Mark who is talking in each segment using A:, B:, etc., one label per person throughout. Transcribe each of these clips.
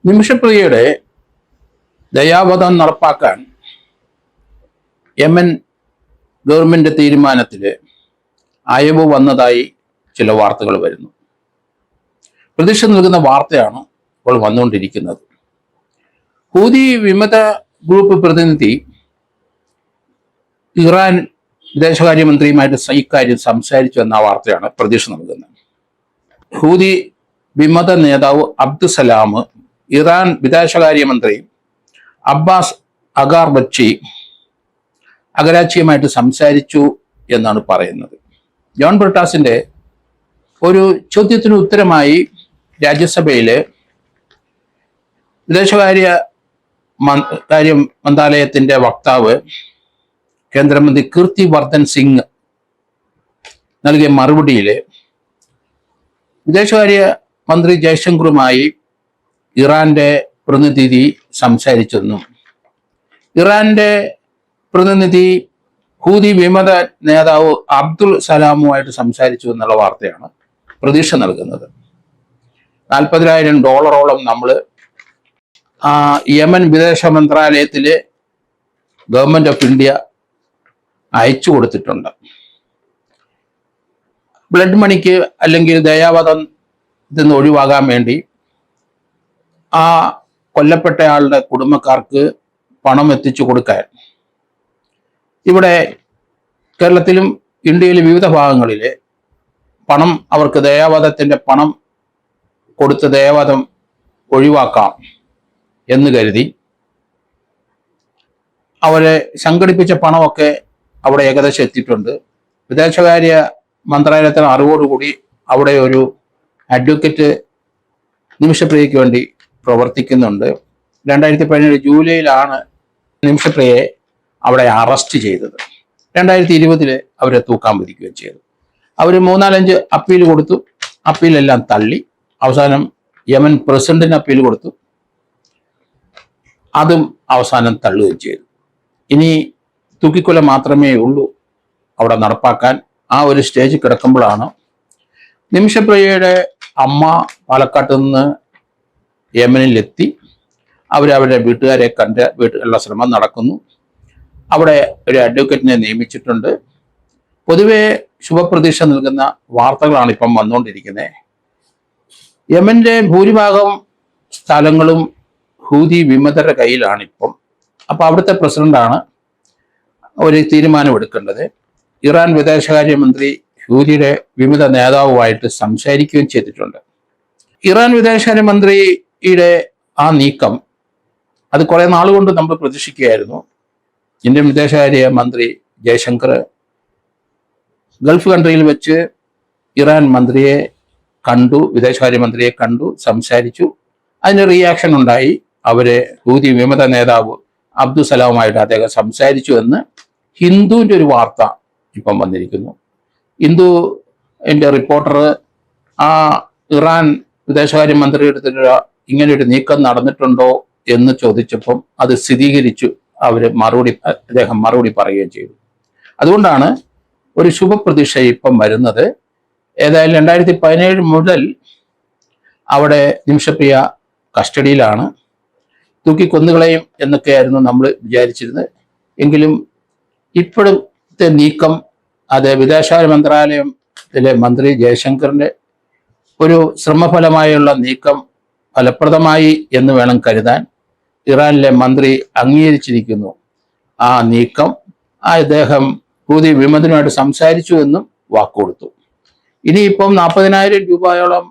A: നിമിഷപ്രിയയുടെ ദയാവധം നടപ്പാക്കാൻ Yemen government തീരുമാനത്തിൽ അയവ് വന്നതായി ചില വാർത്തകൾ വരുന്നു. പ്രതീക്ഷ നൽകുന്ന വാർത്തയാണ് ഇപ്പോൾ വന്നുകൊണ്ടിരിക്കുന്നത്. ഹൂതി വിമത ഗ്രൂപ്പ് പ്രതിനിധി ഇറാൻ വിദേശകാര്യമന്ത്രിയുമായിട്ട് ഇക്കാര്യം സംസാരിച്ചു എന്ന വാർത്തയാണ് പ്രതീക്ഷ നൽകുന്നത്. ഹൂതി വിമത നേതാവ് അബ്ദുസലാം ഇറാൻ വിദേശകാര്യമന്ത്രി അബ്ബാസ് അഗരാച്ചിയുമായിട്ട് സംസാരിച്ചു എന്നാണ് പറയുന്നത്. ജോൺ ബ്രിട്ടാസിന്റെ ഒരു ചോദ്യത്തിന് ഉത്തരമായി രാജ്യസഭയിലെ വിദേശകാര്യ മന്ത്രാലയത്തിന്റെ വക്താവ് കേന്ദ്രമന്ത്രി കീർത്തി വർദ്ധൻ സിംഗ് നൽകിയ മറുപടിയിൽ വിദേശകാര്യ മന്ത്രി ജയശങ്കറുമായി ഇറാന്റെ പ്രതിനിധി സംസാരിച്ചെന്നും ഇറാന്റെ പ്രതിനിധി ഹൂതി വിമത നേതാവ് അബ്ദുൽ സലാമുമായിട്ട് സംസാരിച്ചു എന്നുള്ള വാർത്തയാണ് പ്രതീക്ഷ നൽകുന്നത്. $40,000 നമ്മൾ യമൻ വിദേശ മന്ത്രാലയത്തിലെ ഗവൺമെന്റ് ഓഫ് ഇന്ത്യ അയച്ചു കൊടുത്തിട്ടുണ്ട്. ബ്ലഡ് മണിക്ക് അല്ലെങ്കിൽ ദയാവധം നിന്ന് ഒഴിവാകാൻ വേണ്ടി ആ കൊല്ലപ്പെട്ടയാളുടെ കുടുംബക്കാർക്ക് പണം എത്തിച്ചു കൊടുക്കാൻ ഇവിടെ കേരളത്തിലും ഇന്ത്യയിലെ വിവിധ ഭാഗങ്ങളിൽ പണം അവർക്ക് ദയാവധത്തിന്റെ പണം കൊടുത്ത് ദയാവധം ഒഴിവാക്കാം എന്ന് കരുതി അവരെ സംഘടിപ്പിച്ച പണമൊക്കെ അവിടെ ഏകദേശം എത്തിയിട്ടുണ്ട്. വിദേശകാര്യ മന്ത്രാലയത്തിന് അറിവോടുകൂടി അവിടെ ഒരു അഡ്വക്കേറ്റ് നിമിഷപ്രിയയ്ക്ക് വേണ്ടി പ്രവർത്തിക്കുന്നുണ്ട്. 2017 ജൂലൈയിലാണ് നിമിഷപ്രിയയെ അവിടെ അറസ്റ്റ് ചെയ്തത്. 2020 അവരെ തൂക്കാൻ വിധിക്കുകയും ചെയ്തു. അവർ 3-4 അപ്പീൽ കൊടുത്തു. അപ്പീലെല്ലാം തള്ളി. അവസാനം യമൻ പ്രസിഡന്റിന് അപ്പീൽ കൊടുത്തു. അതും അവസാനം തള്ളുകയും ചെയ്തു. ഇനി തൂക്കിക്കൊല മാത്രമേ ഉള്ളൂ അവിടെ നടപ്പാക്കാൻ. ആ ഒരു സ്റ്റേജ് കിടക്കുമ്പോഴാണ് നിമിഷപ്രിയയുടെ അമ്മ പാലക്കാട്ട് നിന്ന് യമനിലെത്തി. അവരവരുടെ വീട്ടുകാരെ കണ്ട് വീട്ടിലുള്ള ശ്രമം നടക്കുന്നു. അവിടെ ഒരു അഡ്വക്കേറ്റിനെ നിയമിച്ചിട്ടുണ്ട്. പൊതുവെ ശുഭപ്രതീക്ഷ നൽകുന്ന വാർത്തകളാണ് ഇപ്പം വന്നുകൊണ്ടിരിക്കുന്നത്. യമന്റെ ഭൂരിഭാഗം സ്ഥലങ്ങളും ഹൂതി വിമതരുടെ കയ്യിലാണ് ഇപ്പം. അപ്പൊ അവിടുത്തെ പ്രസിഡന്റാണ് ഒരു തീരുമാനമെടുക്കേണ്ടത്. ഇറാൻ വിദേശകാര്യമന്ത്രി ഹൂതിയുടെ വിമത നേതാവുമായിട്ട് സംസാരിക്കുകയും ചെയ്തിട്ടുണ്ട്. ഇറാൻ വിദേശകാര്യമന്ത്രിയുടെ ആ നീക്കം അത് കുറെ നാളുകൊണ്ട് നമ്മൾ പ്രതീക്ഷിക്കുകയായിരുന്നു. ഇന്ത്യൻ വിദേശകാര്യ മന്ത്രി ജയശങ്കർ ഗൾഫ് കൺട്രിയിൽ വെച്ച് ഇറാൻ മന്ത്രിയെ കണ്ടു, വിദേശകാര്യമന്ത്രിയെ കണ്ടു, സംസാരിച്ചു. അതിന് റിയാക്ഷൻ ഉണ്ടായി. അവരെ ഹൂതി വിമത നേതാവ് അബ്ദുസലാമുമായിട്ട് അദ്ദേഹം സംസാരിച്ചു എന്ന് ഹിന്ദുവിൻ്റെ ഒരു വാർത്ത ഇപ്പം വന്നിരിക്കുന്നു. ഹിന്ദുവിൻ്റെ റിപ്പോർട്ടർ ആ ഇറാൻ വിദേശകാര്യമന്ത്രിയുടെ അടുത്ത് ഇങ്ങനെ ഒരു നീക്കം നടന്നിട്ടുണ്ടോ എന്ന് ചോദിച്ചപ്പം അത് സ്ഥിരീകരിച്ചു. അദ്ദേഹം മറുപടി പറയുകയും ചെയ്തു. അതുകൊണ്ടാണ് ഒരു ശുഭപ്രതീക്ഷ ഇപ്പം വരുന്നത്. ഏതായാലും 2017 മുതൽ അവിടെ നിമിഷപ്രിയ കസ്റ്റഡിയിലാണ്. തൂക്കിക്കൊന്നുകളയും എന്നൊക്കെയായിരുന്നു നമ്മൾ വിചാരിച്ചിരുന്നത്. എങ്കിലും ഇപ്പോഴത്തെ നീക്കം അത് വിദേശകാര്യ മന്ത്രാലയത്തിലെ മന്ത്രി ജയശങ്കറിന്റെ ഒരു ശ്രമഫലമായുള്ള നീക്കം ഫലപ്രദമായി എന്ന് വേണം കരുതാൻ. ഇറാനിലെ മന്ത്രി അംഗീകരിച്ചിരിക്കുന്നു ആ നീക്കം. അദ്ദേഹം ഹൂതി വിമതനുമായിട്ട് സംസാരിച്ചു എന്നും വാക്കുകൊടുത്തു. ഇനിയിപ്പം $40,000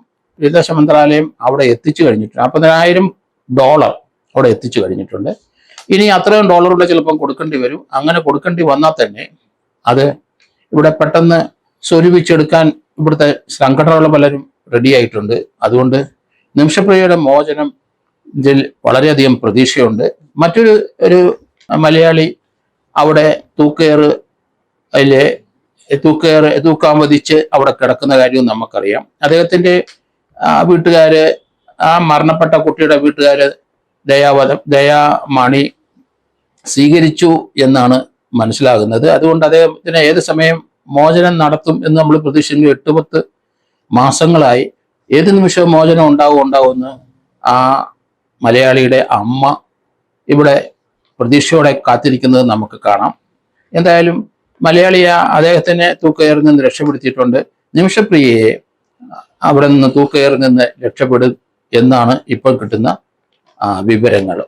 A: വിദേശ മന്ത്രാലയം അവിടെ എത്തിച്ചു കഴിഞ്ഞിട്ടുണ്ട്. $40,000 അവിടെ എത്തിച്ചു കഴിഞ്ഞിട്ടുണ്ട്. ഇനി അത്രയും ഡോളറുടെ ചിലപ്പം കൊടുക്കേണ്ടി വരും. അങ്ങനെ കൊടുക്കേണ്ടി വന്നാൽ തന്നെ അത് ഇവിടെ പെട്ടെന്ന് സ്വരൂപിച്ചെടുക്കാൻ ഇവിടുത്തെ സംഘടനകൾ പലരും റെഡിയായിട്ടുണ്ട്. അതുകൊണ്ട് നിമിഷപ്രിയയുടെ മോചനം ഇതിൽ വളരെയധികം പ്രതീക്ഷയുണ്ട്. ഒരു മലയാളി അവിടെ തൂക്കാൻ വധിച്ച് അവിടെ കിടക്കുന്ന കാര്യവും നമുക്കറിയാം. അദ്ദേഹത്തിന്റെ വീട്ടുകാര്, ആ മരണപ്പെട്ട കുട്ടിയുടെ വീട്ടുകാര് ദയാമണി സ്വീകരിച്ചു എന്നാണ് മനസ്സിലാകുന്നത്. അതുകൊണ്ട് അദ്ദേഹത്തിന് ഏത് സമയം മോചനം നടത്തും എന്ന് നമ്മൾ പ്രതീക്ഷിക്കുന്നു. 8-10 മാസങ്ങളായി ഏത് നിമിഷവും മോചനം ഉണ്ടാവുമെന്ന് ആ മലയാളിയുടെ അമ്മ ഇവിടെ പ്രതീക്ഷയോടെ കാത്തിരിക്കുന്നത് നമുക്ക് കാണാം. എന്തായാലും മലയാളിയ അദ്ദേഹത്തിനെ തൂക്കയറിൽ നിന്ന് രക്ഷപ്പെടുത്തിയിട്ടുണ്ട്. നിമിഷപ്രിയയെ അവിടെ നിന്ന് തൂക്കയറിൽ നിന്ന് രക്ഷപ്പെടും എന്നാണ് ഇപ്പോൾ കിട്ടുന്ന വിവരങ്ങൾ.